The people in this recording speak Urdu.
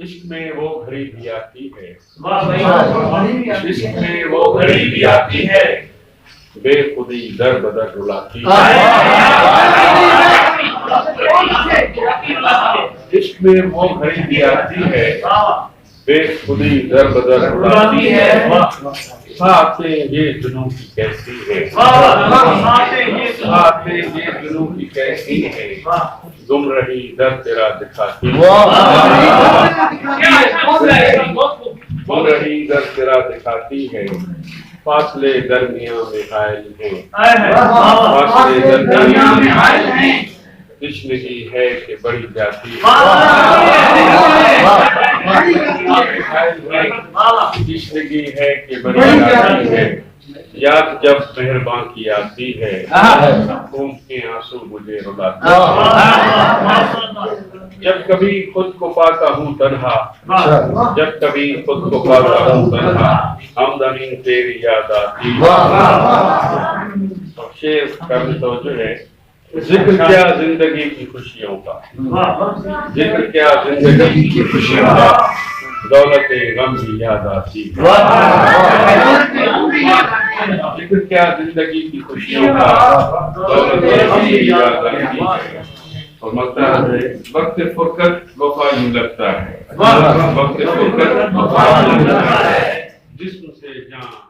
عشق میں وہ گھڑی بھی آتی ہے، واہ بھائی، عشق میں وہ گھڑی بھی آتی ہے، بے خودی در بدر رلاتی ہے، عشق میں وہ گھڑی بھی آتی ہے، بے خودی در بدر رلاتی ہے، ساتھ یہ جنوں کی کیسی ہے، ساتھ یہ جنوں کی کیسی ہے، گم رہی در تیرا دکھاتی ہے، گم رہی در تیرا دکھاتی ہے، فاصلے درمیاں میں حائل ہیں، فاصلے درمیاں میں حائل ہیں، تشنگی ہے کہ بڑی جاتی ہے، تشنگی ہے کہ بڑی جاتی ہے، یاد جب مہرباں کی آتی ہے، خون کے آنسو مجھے رلاتی ہے، جب کبھی خود کو پاتا ہوں تنہا، جب کبھی خود کو پاتا ہوں تنہا، آمدنی تیری یاد آتی ہے۔ شعر کا بھی توجہ ہے، ذکر کیا زندگی کی خوشیوں کا، ذکر کیا زندگی کی خوشیوں کا، دولت غم بھی یاد آتی ہے، ذکر کیا زندگی کی خوشیوں کا، دولت غم بھی یاد آتی ہے، اور مطلب ہے وقت فرقت وفا یوں لگتا ہے، وقت فرقت وفا یوں لگتا ہے، جسم سے جان